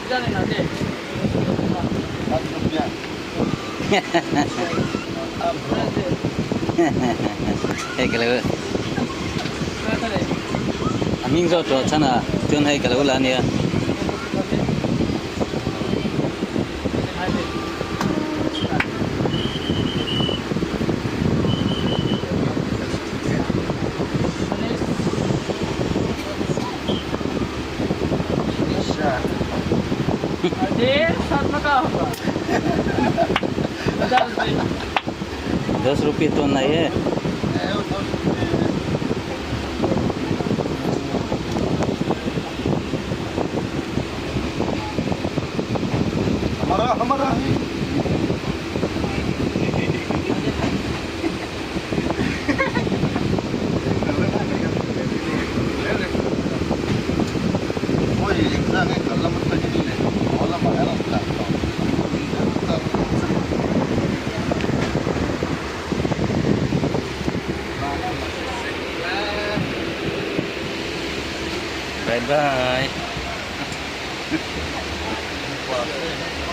জানি না দে 10 रुपया hay cái là mình do cho chana tương hay cái là nia दे 7 में का होगा 10 रुपये तो नहीं है हमारा Ôi, ra cái cả lâm cái gì này, nó là phải là cả bye bye Wow.